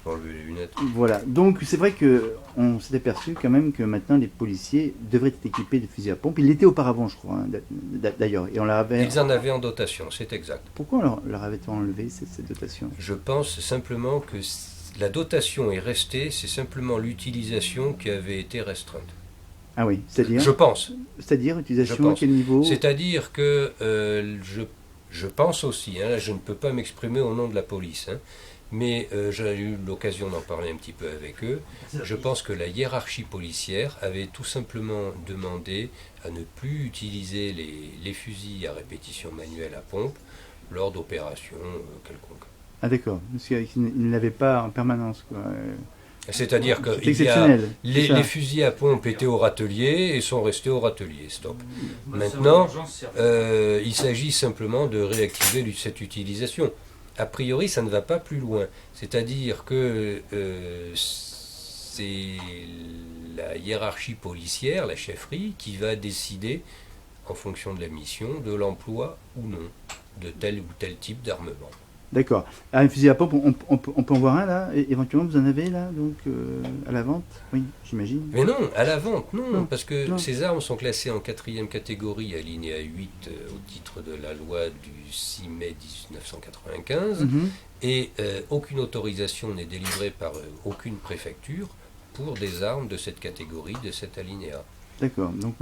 peux enlever les lunettes. Voilà. Donc c'est vrai qu'on s'est aperçu quand même que maintenant les policiers devraient être équipés de fusils à pompe. Ils l'étaient auparavant, je crois, hein, d'ailleurs. Et on leur avait... Ils en avaient en dotation, c'est exact. Pourquoi on leur avait enlevé cette dotation? Je pense simplement que la dotation est restée, c'est simplement l'utilisation qui avait été restreinte. Ah oui, c'est-à-dire? Je pense. C'est-à-dire utilisation à quel niveau? C'est-à-dire que je pense aussi, hein, là je ne peux pas m'exprimer au nom de la police, hein, mais j'ai eu l'occasion d'en parler un petit peu avec eux. Je pense que la hiérarchie policière avait tout simplement demandé à ne plus utiliser les fusils à répétition manuelle à pompe lors d'opérations quelconques. Ah d'accord, parce qu'ils ne l'avaient pas en permanence, quoi. C'est-à-dire que C'est exceptionnel. les fusils à pompe étaient au râtelier et sont restés au râtelier, stop. Maintenant, il s'agit simplement de réactiver cette utilisation. A priori, ça ne va pas plus loin. C'est-à-dire que c'est la hiérarchie policière, la chefferie, qui va décider, en fonction de la mission, de l'emploi ou non de tel ou tel type d'armement. D'accord. Ah, un fusil à pompe, on peut en voir un là? Éventuellement, vous en avez là, donc à la vente? Oui, j'imagine. Mais non, à la vente, non, parce que non. ces armes sont classées en 4e catégorie, alinéa 8 au titre de la loi du 6 mai 1995, et aucune autorisation n'est délivrée par aucune préfecture pour des armes de cette catégorie, de cet alinéa. D'accord. Donc,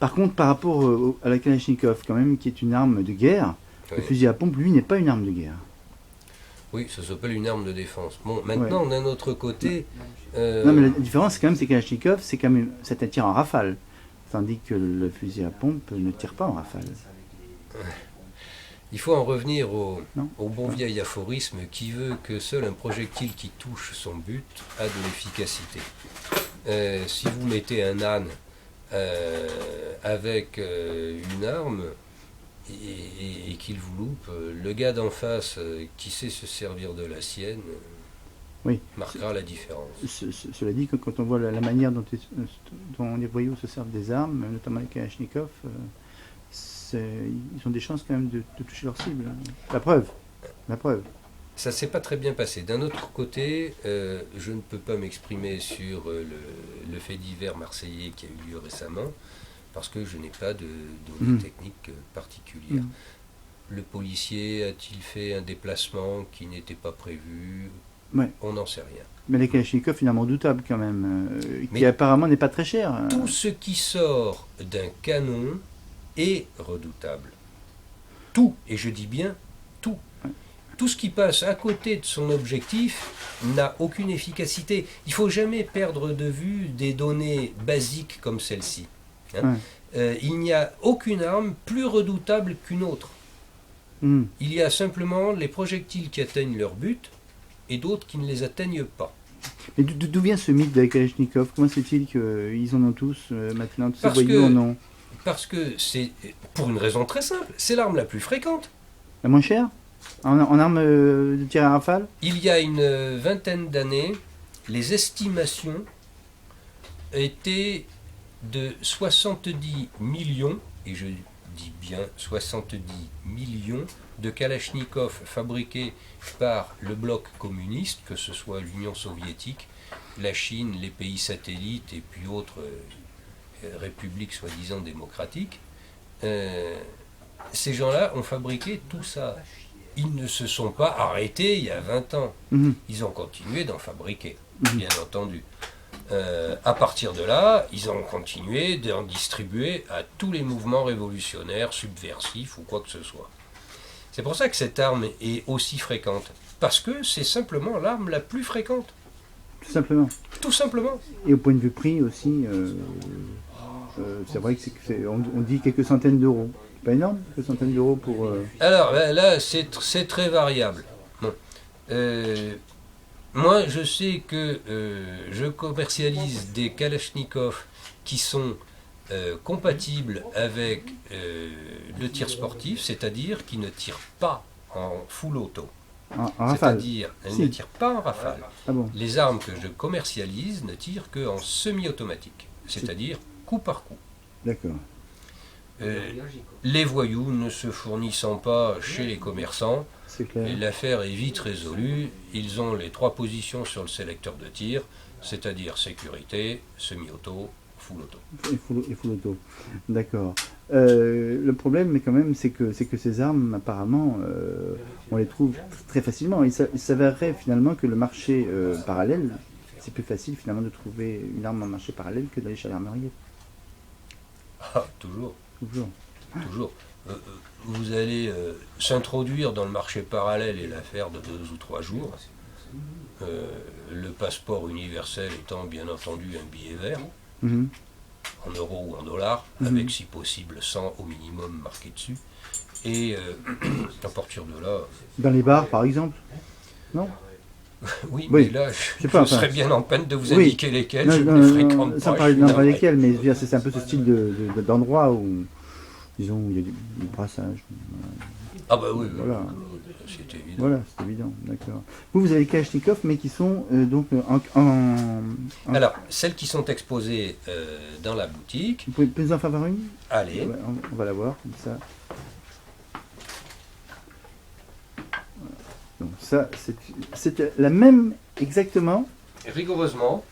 par contre, par rapport à la Kalachnikov, quand même, qui est une arme de guerre, oui. Le fusil à pompe, lui, n'est pas une arme de guerre. Oui, ça s'appelle une arme de défense. Bon, maintenant, d'un autre côté... Non, mais la différence, quand même, c'est que Kalachnikov, c'est quand même, ça tire en rafale. Tandis que le fusil à pompe ne tire pas en rafale. Il faut en revenir au bon vieil aphorisme qui veut que seul un projectile qui touche son but a de l'efficacité. Si vous mettez un âne avec une arme et qu'il vous loupe, le gars d'en face qui sait se servir de la sienne marquera la différence. Cela dit, que quand on voit la manière dont les voyous se servent des armes, notamment les Kalachnikov, ils ont des chances quand même de toucher leur cible. La preuve. Ça ne s'est pas très bien passé. D'un autre côté, je ne peux pas m'exprimer sur le fait divers marseillais qui a eu lieu récemment, parce que je n'ai pas de données techniques particulières. Le policier a-t-il fait un déplacement qui n'était pas prévu? On n'en sait rien. Mais les Kalachnikov, finalement doutable quand même, qui apparemment n'est pas très cher. Tout ce qui sort d'un canon est redoutable. Tout, et je dis bien tout. Tout ce qui passe à côté de son objectif n'a aucune efficacité. Il ne faut jamais perdre de vue des données basiques comme celle-ci. Il n'y a aucune arme plus redoutable qu'une autre. Il y a simplement les projectiles qui atteignent leur but et d'autres qui ne les atteignent pas. Mais d'où vient ce mythe de la Kalachnikov? Comment c'est-il qu'ils en ont tous maintenant? Tous ces voyous en ont? Parce que c'est pour une raison très simple, c'est l'arme la plus fréquente. La moins chère? En arme de tir à rafale? Il y a une vingtaine d'années, les estimations étaient de 70 millions, et je dis bien 70 millions, de Kalachnikov fabriqués par le bloc communiste, que ce soit l'Union soviétique, la Chine, les pays satellites et puis autres républiques soi-disant démocratiques. Ces gens-là ont fabriqué tout ça. Ils ne se sont pas arrêtés il y a 20 ans. Ils ont continué d'en fabriquer, bien entendu. À partir de là, ils ont continué d'en distribuer à tous les mouvements révolutionnaires, subversifs ou quoi que ce soit. C'est pour ça que cette arme est aussi fréquente. Parce que c'est simplement l'arme la plus fréquente. Tout simplement. Tout simplement. Et au point de vue prix aussi, c'est vrai on dit quelques centaines d'euros. C'est pas énorme, quelques centaines d'euros pour... Alors là, c'est très variable. Bon. Moi, je sais que je commercialise des Kalachnikov qui sont compatibles avec le tir sportif, c'est-à-dire qui ne tirent pas en full auto. En rafale. C'est-à-dire, elles ne tirent pas en rafale. Ah bon. Les armes que je commercialise ne tirent qu'en semi-automatique, c'est-à-dire coup par coup. D'accord. Les voyous ne se fournissant pas chez les commerçants, c'est clair. Et l'affaire est vite résolue. Ils ont les 3 positions sur le sélecteur de tir, c'est-à-dire sécurité, semi-auto, full auto. Et full auto. D'accord. Le problème, mais quand même, c'est que ces armes, apparemment, on les trouve très facilement. Il s'avérerait finalement que le marché parallèle, c'est plus facile finalement de trouver une arme en marché parallèle que d'aller chez l'armurier. Ah, toujours. Toujours. Toujours. Vous allez s'introduire dans le marché parallèle et l'affaire de 2 ou 3 jours. Le passeport universel étant bien entendu un billet vert, Mhm. en euros ou en dollars, avec si possible 100 au minimum marqué dessus. Et à partir de là... Dans les bars, par exemple? Non? Oui, Oui. mais là, Je sais je pas, enfin, serais bien en peine de vous oui. indiquer lesquels, Non, je ne non, les non, fréquente sans pas. parler je suis non, pas navré. lesquels, mais je veux dire, c'est un peu ce style d'endroit où, disons, il y a du brassage. Ah bah oui, Voilà. c'est évident. Voilà, c'est évident, d'accord. Vous avez les Kalachnikov, mais qui sont donc Alors, celles qui sont exposées dans la boutique, Vous pouvez nous en faire voir une? allez, Ouais, on va la voir, comme ça. Donc ça, c'est la même exactement. rigoureusement,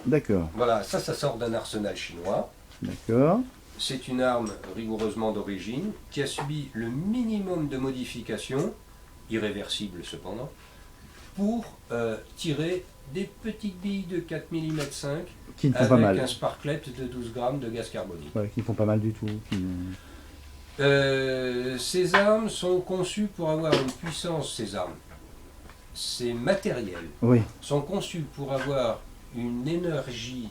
D'accord, voilà, ça sort d'un arsenal chinois. d'accord, C'est une arme rigoureusement d'origine qui a subi le minimum de modifications, irréversibles cependant, pour tirer des petites billes de 4 mm 5 qui ne font pas avec mal. un sparklet de 12 grammes de gaz carbonique. Voilà, qui ne font pas mal du tout. Ces armes sont conçues pour avoir une puissance, ces armes, ces matériels Oui, sont conçus pour avoir une énergie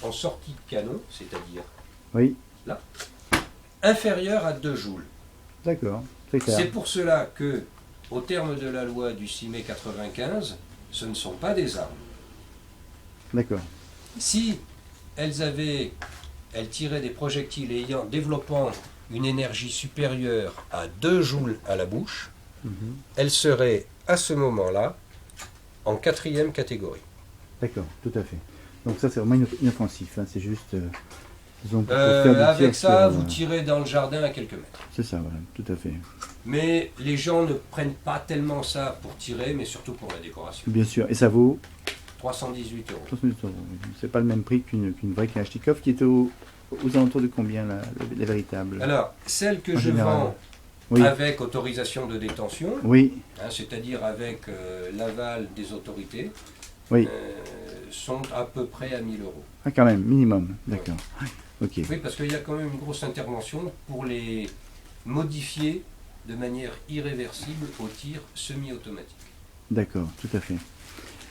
en sortie de canon, c'est-à-dire oui, inférieure à 2 joules. d'accord, c'est clair. C'est pour cela que, au terme de la loi du 6 mai 95, ce ne sont pas des armes. D'accord, Si elles tiraient des projectiles développant une énergie supérieure à 2 joules à la bouche, mhm, elles seraient à ce moment-là en 4e catégorie. d'accord, tout à fait. Donc ça, c'est vraiment inoffensif, hein, c'est juste, disons, pour faire du Avec tir ça, sur, vous tirez dans le jardin à quelques mètres. c'est ça, voilà, tout à fait. Mais les gens ne prennent pas tellement ça pour tirer, mais surtout pour la décoration. Bien sûr, et ça vaut 318 euros. 70 €. C'est pas le même prix qu'une vraie Kalachnikov qui est aux alentours de combien la véritable? Alors, celle que En je général. vends Oui, avec autorisation de détention, oui, c'est-à-dire avec l'aval des autorités, oui. sont à peu près à 1000 euros. Ah, quand même, minimum, d'accord. Ok, Oui, parce qu'il y a quand même une grosse intervention pour les modifier de manière irréversible au tir semi-automatique. d'accord, tout à fait.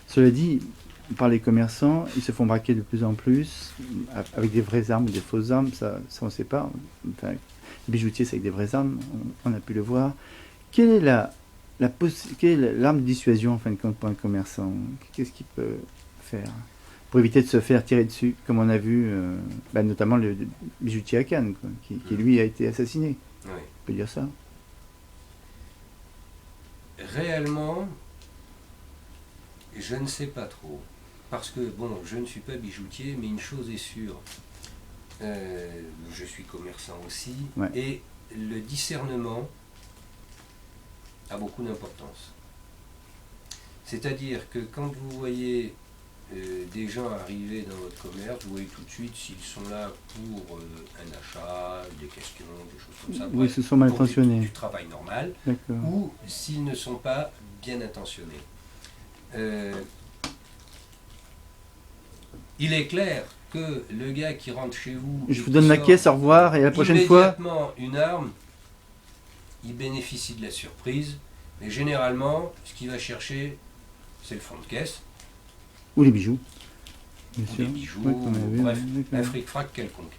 Cela dit, par les commerçants, ils se font braquer de plus en plus avec des vraies armes ou des fausses armes, ça on ne sait pas. Enfin, les bijoutiers, c'est avec des vraies armes, on a pu le voir. Quelle est quelle est l'arme de dissuasion en fin de compte pour un commerçant? Qu'est-ce qu'il peut faire pour éviter de se faire tirer dessus, comme on a vu, notamment le bijoutier à Cannes, quoi, qui lui a été assassiné. Oui. On peut dire ça. Réellement, je ne sais pas trop. Parce que, bon, je ne suis pas bijoutier, mais une chose est sûre. Je suis commerçant aussi. Ouais. Et le discernement a beaucoup d'importance. C'est-à-dire que quand vous voyez des gens arriver dans votre commerce, vous voyez tout de suite s'ils sont là pour un achat, des questions, des choses comme ça. Oui, Bref, ils se sont mal pour intentionnés. du travail normal, D'accord. ou s'ils ne sont pas bien intentionnés. Il est clair que le gars qui rentre chez vous... Je et vous qui donne la sort caisse, au revoir, et la prochaine fois. immédiatement une arme, il bénéficie de la surprise, mais généralement, ce qu'il va chercher, c'est le fond de caisse, Ou les bijoux. Bien ou sûr. des bijoux, Ouais, qu'on a vu, bref, d'accord. un fric-frac quelconque.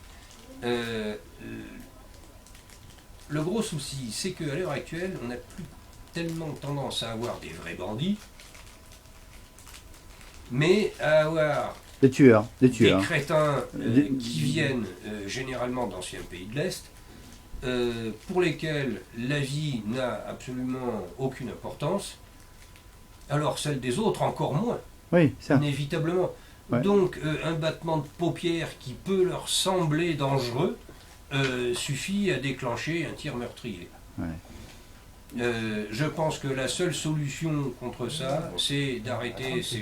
Le gros souci, c'est qu'à l'heure actuelle, on n'a plus tellement tendance à avoir des vrais bandits, mais à avoir Des tueurs. des Tueurs. crétins Des- qui viennent généralement d'anciens pays de l'Est, pour lesquels la vie n'a absolument aucune importance, alors celle des autres encore moins, Oui, ça. inévitablement. Ouais. Donc un battement de paupières qui peut leur sembler dangereux suffit à déclencher un tir meurtrier. Ouais. Je pense que la seule solution contre ça, c'est d'arrêter ces